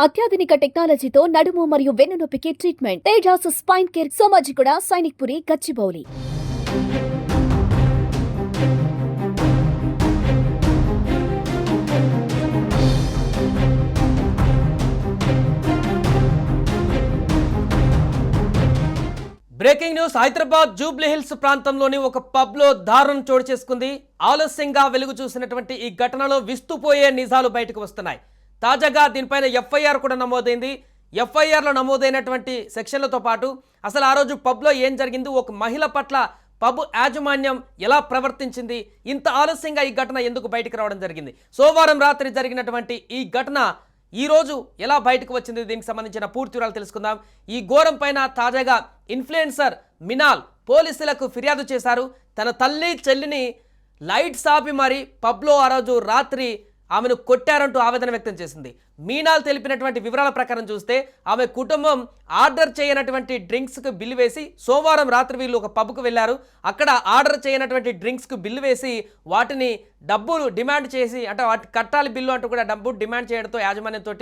అత్యాధునిక టెక్నాలజీతో నడుము మరియు వెన్నునొప్పికి treatment Tejas spine care Somajiguda Sainikpuri Gachibowli. Breaking news. Hyderabad Jubilee Hills ప్రాంతంలోని ఒక పబ్లో దారుణం చోటు చేసుకుంది. ఆలస్యంగా వెలుగు చూసినటువంటి ఈ ఘటనలో విస్తుపోయే నిజాలు బయటకు వస్తున్నాయి. తాజాగా దీనిపైన ఎఫ్ఐఆర్ కూడా నమోదైంది. ఎఫ్ఐఆర్లో నమోదైనటువంటి సెక్షన్లతో పాటు అసలు ఆ రోజు పబ్లో ఏం జరిగింది, ఒక మహిళ పట్ల పబ్ యాజమాన్యం ఎలా ప్రవర్తించింది, ఇంత ఆలస్యంగా ఈ ఘటన ఎందుకు బయటకు రావడం జరిగింది, సోమవారం రాత్రి జరిగినటువంటి ఈ ఘటన ఈరోజు ఎలా బయటకు వచ్చింది, దీనికి సంబంధించిన పూర్తి వివరాలు తెలుసుకుందాం. ఈ ఘోరం పైన తాజాగా ఇన్ఫ్లుయెన్సర్ మినాల్ పోలీసులకు ఫిర్యాదు చేశారు. తన తల్లి చెల్లిని లైట్స్ ఆపి మరి పబ్లో ఆ రోజు రాత్రి ఆమెను కొట్టారంటూ ఆవేదన వ్యక్తం చేసింది. మీనాల్ తెలిపినటువంటి వివరాల ప్రకారం చూస్తే ఆమె కుటుంబం ఆర్డర్ చేయనటువంటి డ్రింక్స్కి బిల్లు వేసి సోమవారం రాత్రి వీళ్ళు ఒక పబ్కు వెళ్ళారు. అక్కడ ఆర్డర్ చేయనటువంటి డ్రింక్స్కి బిల్లు వేసి వాటిని డబ్బులు డిమాండ్ చేసి అంటే వాటి కట్టాలి బిల్లు అంటూ కూడా డబ్బు డిమాండ్ చేయడంతో యాజమాన్యంతో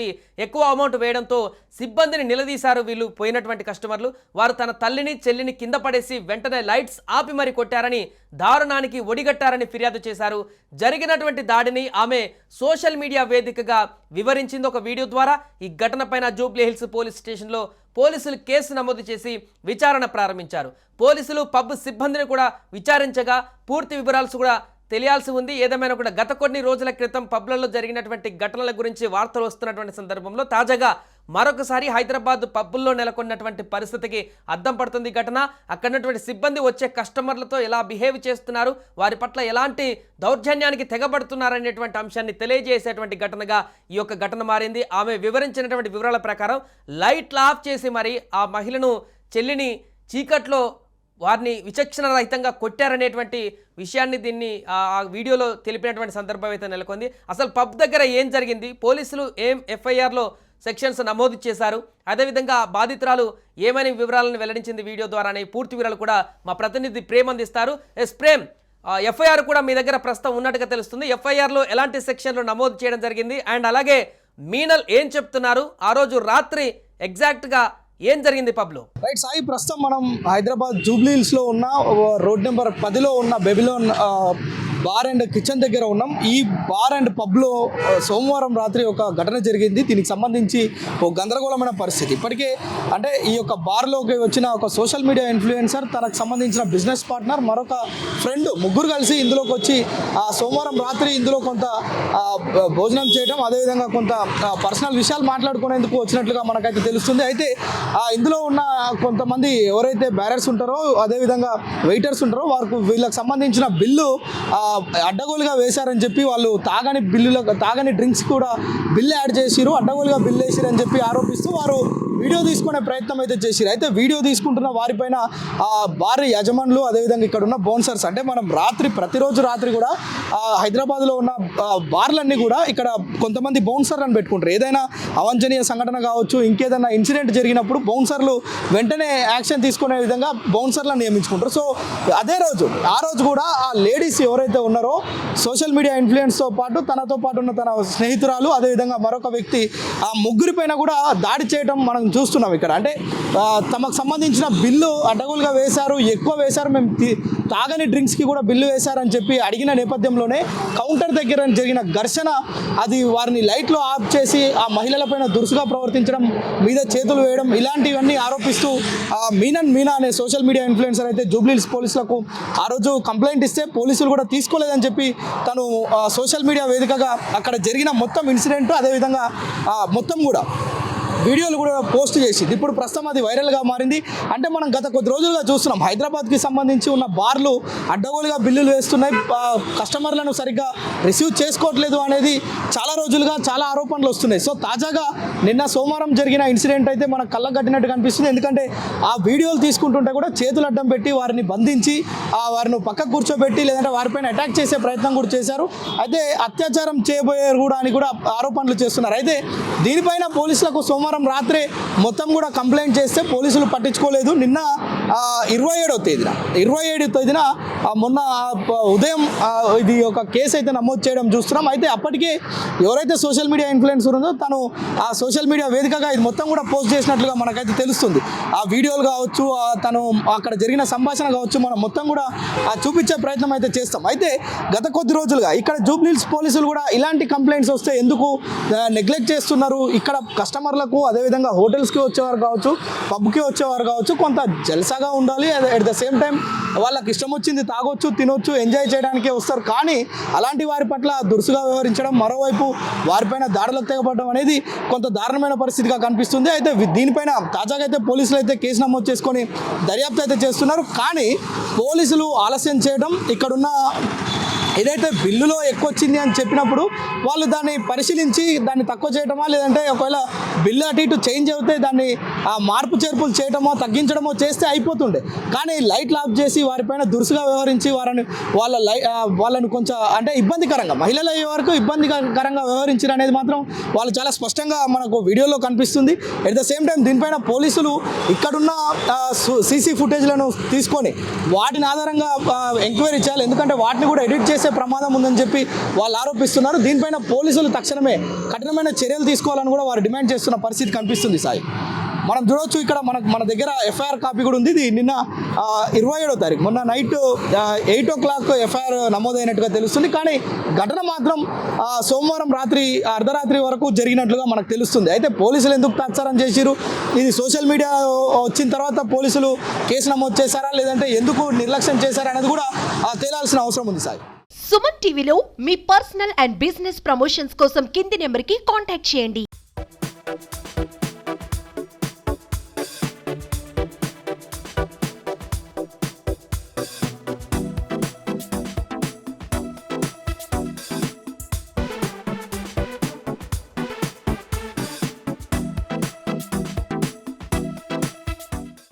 ఎక్కువ అమౌంట్ వేయడంతో సిబ్బందిని నిలదీశారు వీళ్ళు పోయినటువంటి కస్టమర్లు. వారు తన తల్లిని చెల్లిని కింద పడేసి వెంటనే లైట్స్ ఆపి మరి కొట్టారని, దారుణానికి ఒడిగట్టారని ఫిర్యాదు చేశారు. జరిగినటువంటి దాడిని ఆమె సోషల్ మీడియా వేదికగా వివరించింది ఒక వీడియో ద్వారా. ఈ ఘటన పైన జూబ్లీ హిల్స్ పోలీస్ స్టేషన్లో పోలీసులు కేసు నమోదు చేసి విచారణ ప్రారంభించారు. పోలీసులు పబ్ సిబ్బందిని కూడా విచారించగా పూర్తి వివరాలు కూడా తెలియాల్సి ఉంది. ఏదేమైనా కూడా గత కొన్ని రోజుల క్రితం పబ్లలో జరిగినటువంటి ఘటనల గురించి వార్తలు వస్తున్నటువంటి సందర్భంలో తాజాగా మరొకసారి హైదరాబాద్ పబ్బుల్లో నెలకొన్నటువంటి పరిస్థితికి అద్దం పడుతుంది ఘటన. అక్కడున్నటువంటి సిబ్బంది వచ్చే కస్టమర్లతో ఎలా బిహేవ్ చేస్తున్నారు, వారి పట్ల ఎలాంటి దౌర్జన్యానికి తెగబడుతున్నారనేటువంటి అంశాన్ని తెలియజేసేటువంటి ఘటనగా ఈ యొక్క ఘటన మారింది. ఆమె వివరించినటువంటి వివరాల ప్రకారం లైట్లు ఆఫ్ చేసి మరి ఆ మహిళను చెల్లిని చీకట్లో వారిని విచక్షణ రహితంగా కొట్టారనేటువంటి విషయాన్ని దీన్ని ఆ వీడియోలో తెలిపినటువంటి సందర్భం అయితే నెలకొంది. అసలు పబ్ దగ్గర ఏం జరిగింది, పోలీసులు ఏం ఎఫ్ఐఆర్లో సెక్షన్స్ నమోదు చేశారు, అదేవిధంగా బాధితురాలు ఏమని వివరాలను వెల్లడించింది వీడియో ద్వారానే పూర్తి వివరాలు కూడా మా ప్రతినిధి ప్రేమ్ అందిస్తారు. ఎస్ ప్రేమ్, ఎఫ్ఐఆర్ కూడా మీ దగ్గర ప్రస్తుతం ఉన్నట్టుగా తెలుస్తుంది. ఎఫ్ఐఆర్లో ఎలాంటి సెక్షన్లు నమోదు చేయడం జరిగింది అండ్ అలాగే మీనల్ ఏం చెప్తున్నారు, ఆ రోజు రాత్రి ఎగ్జాక్ట్గా ఏం జరిగింది పబ్లో? రైట్ సాయి, ప్రస్తుతం మనం హైదరాబాద్ జూబ్లీ హిల్స్లో ఉన్న రోడ్ నెంబర్ 10లో ఉన్న బెబిలోన్ బార్ అండ్ కిచెన్ దగ్గర ఉన్నాం. ఈ బార్ అండ్ పబ్లో సోమవారం రాత్రి ఒక ఘటన జరిగింది. దీనికి సంబంధించి ఒక గందరగోళమైన పరిస్థితి. ఇప్పటికే అంటే ఈ యొక్క బార్లోకి వచ్చిన ఒక సోషల్ మీడియా ఇన్ఫ్లుయెన్సర్, తనకు సంబంధించిన బిజినెస్ పార్ట్నర్, మరొక ఫ్రెండ్, ముగ్గురు కలిసి ఇందులోకి వచ్చి సోమవారం రాత్రి ఇందులో కొంత భోజనం చేయడం, అదేవిధంగా కొంత పర్సనల్ విషయాలు మాట్లాడుకునేందుకు వచ్చినట్లుగా మనకైతే తెలుస్తుంది. అయితే ఇందులో ఉన్న కొంతమంది ఎవరైతే బ్యారర్స్ ఉంటారో, అదేవిధంగా వెయిటర్స్ ఉంటారో, వీళ్ళకి సంబంధించిన బిల్లు అడ్డగోలుగా వేశారని చెప్పి వాళ్ళు తాగని డ్రింక్స్ కూడా బిల్లు యాడ్ చేసిరు, అడ్డగోలుగా బిల్లు వేసిరు అని చెప్పి ఆరోపిస్తూ వారు వీడియో తీసుకునే ప్రయత్నం అయితే చేసిరు. అయితే వీడియో తీసుకుంటున్న వారిపైన భారీ యజమానులు, అదేవిధంగా ఇక్కడ ఉన్న బౌన్సర్స్, అంటే మనం ప్రతిరోజు రాత్రి కూడా హైదరాబాద్లో ఉన్న బార్లన్నీ కూడా ఇక్కడ కొంతమంది బౌన్సర్లను పెట్టుకుంటారు. ఏదైనా అవాంఛనీయ సంఘటన కావచ్చు, ఇంకేదైనా ఇన్సిడెంట్ జరిగినప్పుడు బౌన్సర్లు వెంటనే యాక్షన్ తీసుకునే విధంగా బౌన్సర్లను నియమించుకుంటారు. సో ఆ రోజు కూడా ఆ లేడీస్ ఎవరైతే ఉన్నారో సోషల్ మీడియా ఇన్ఫ్లుయెన్స్తో పాటు తనతో పాటు ఉన్న తన స్నేహితురాలు, అదేవిధంగా మరొక వ్యక్తి, ఆ ముగ్గురి పైన కూడా దాడి చేయడం మనం చూస్తున్నాం ఇక్కడ. అంటే తమకు సంబంధించిన బిల్లు అడ్డగోలుగా వేశారు, ఎక్కువ వేశారు, మేము తాగని డ్రింక్స్కి కూడా బిల్లు వేశారని చెప్పి అడిగిన నేపథ్యంలోనే కౌంటర్ దగ్గర జరిగిన ఘర్షణ, అది వారిని లైట్లో ఆఫ్ చేసి ఆ మహిళలపైన దురుసుగా ప్రవర్తించడం, మీద చేతులు వేయడం, ఇలాంటివన్నీ ఆరోపిస్తూ మీనా అనే సోషల్ మీడియా ఇన్ఫ్లుయెన్సర్ అయితే జూబ్లీ హిల్స్ పోలీసులకు ఆ రోజు కంప్లైంట్ ఇస్తే పోలీసులు కూడా తీసుకోలేదని చెప్పి తను సోషల్ మీడియా వేదికగా అక్కడ జరిగిన మొత్తం ఇన్సిడెంట్, అదేవిధంగా మొత్తం కూడా వీడియోలు కూడా పోస్ట్ చేసింది. ఇప్పుడు ప్రస్తుతం అది వైరల్గా మారింది. అంటే మనం గత కొద్ది రోజులుగా చూస్తున్నాం, హైదరాబాద్కి సంబంధించి ఉన్న బార్లు అడ్డగోలుగా బిల్లులు వేస్తున్నాయి, కస్టమర్లను సరిగ్గా రిసీవ్ చేసుకోవట్లేదు అనేది చాలా రోజులుగా చాలా ఆరోపణలు వస్తున్నాయి. సో తాజాగా నిన్న సోమవారం జరిగిన ఇన్సిడెంట్ అయితే మనకు కళ్ళకు కట్టినట్టు కనిపిస్తుంది. ఎందుకంటే ఆ వీడియోలు తీసుకుంటుంటే కూడా చేతులు అడ్డం పెట్టి వారిని బంధించి వారిని పక్కకు కూర్చోబెట్టి లేదంటే వారిపైన అటాక్ చేసే ప్రయత్నం కూడా చేశారు. అయితే అత్యాచారం చేయబోయారు కూడా అని కూడా ఆరోపణలు చేస్తున్నారు. అయితే దీనిపైన పోలీసులకు సోమవారం సోమవారం రాత్రే మొత్తం కూడా కంప్లైంట్ చేస్తే పోలీసులు పట్టించుకోలేదు. నిన్న 27వ తేదీన మొన్న ఉదయం ఇది ఒక కేసు అయితే నమోదు చేయడం చూస్తున్నాం. అయితే అప్పటికే ఎవరైతే సోషల్ మీడియా ఇన్ఫ్లుయెన్సర్ ఉందో తను ఆ సోషల్ మీడియా వేదికగా ఇది మొత్తం కూడా పోస్ట్ చేసినట్లుగా మనకైతే తెలుస్తుంది. ఆ వీడియోలు కావచ్చు, తను అక్కడ జరిగిన సంభాషణ కావచ్చు, మనం మొత్తం కూడా చూపించే ప్రయత్నం అయితే చేస్తాం. అయితే గత కొద్ది రోజులుగా ఇక్కడ జూబ్లీహిల్స్ పోలీసులు కూడా ఇలాంటి కంప్లైంట్స్ వస్తే ఎందుకు నెగ్లెక్ట్ చేస్తున్నారు, ఇక్కడ కస్టమర్లకు అదేవిధంగా హోటల్స్కి వచ్చేవారు కావచ్చు, పబ్కి వచ్చేవారు కావచ్చు, కొంత జల్సాగా ఉండాలి, అట్ ద సేమ్ టైం వాళ్ళకి ఇష్టం వచ్చింది తాగొచ్చు, తినొచ్చు, ఎంజాయ్ చేయడానికే వస్తారు. కానీ అలాంటి వారి పట్ల దురుసుగా వ్యవహరించడం, మరోవైపు వారిపైన దాడులకు తెగపడడం అనేది కొంత దారుణమైన పరిస్థితిగా కనిపిస్తుంది. అయితే దీనిపైన తాజాగా అయితే పోలీసులు అయితే కేసు నమోదు చేసుకొని దర్యాప్తు అయితే చేస్తున్నారు. కానీ పోలీసులు ఆలస్యం చేయడం, ఇక్కడున్న ఏదైతే బిల్లులో ఎక్కువ వచ్చింది అని చెప్పినప్పుడు వాళ్ళు దాన్ని పరిశీలించి దాన్ని తక్కువ చేయటమా, లేదంటే ఒకవేళ బిల్లు అటు ఇటు చేంజ్ అవుతే దాన్ని మార్పు చేర్పులు చేయటమో తగ్గించడమో చేస్తే అయిపోతుండే. కానీ లైట్లు ఆఫ్ చేసి వారిపైన దురుసుగా వ్యవహరించి వాళ్ళని కొంచెం అంటే ఇబ్బందికరంగా, మహిళల వరకు ఇబ్బందికరంగా వ్యవహరించారు అనేది మాత్రం వాళ్ళు చాలా స్పష్టంగా మనకు వీడియోలో కనిపిస్తుంది. ఎట్ ద సేమ్ టైం దీనిపైన పోలీసులు ఇక్కడున్న సీసీ ఫుటేజ్లను తీసుకొని వాటిని ఆధారంగా ఎంక్వైరీ చేయాలి. ఎందుకంటే వాటిని కూడా ఎడిట్ చేసే ప్రమాదం ఉందని చెప్పి వాళ్ళు ఆరోపిస్తున్నారు. దీనిపైన పోలీసులు తక్షణమే కఠినమైన చర్యలు తీసుకోవాలని కూడా వారు డిమాండ్ చేస్తున్న పరిస్థితి కనిపిస్తుంది. సాయి, మనం చూడవచ్చు ఇక్కడ మన దగ్గర ఎఫ్ఐఆర్ కాపీ కూడా ఉంది. ఇది నిన్న 27వ తారీఖు మొన్న నైట్ 8 o'clock ఎఫ్ఐఆర్ నమోదైనట్టుగా తెలుస్తుంది. కానీ ఘటన మాత్రం సోమవారం అర్ధరాత్రి వరకు జరిగినట్లుగా మనకు తెలుస్తుంది. అయితే పోలీసులు ఎందుకు తాత్సారం చేసిరు, ఇది సోషల్ మీడియా వచ్చిన తర్వాత పోలీసులు కేసు నమోదు చేశారా, లేదంటే ఎందుకు నిర్లక్ష్యం చేశారా అనేది కూడా తేలాల్సిన అవసరం ఉంది. సాయి, సుమన్ టీవీలో మీ పర్సనల్ అండ్ బిజినెస్ ప్రమోషన్స్ కోసం కింది నెంబర్కి కాంటాక్ట్ చేయండి.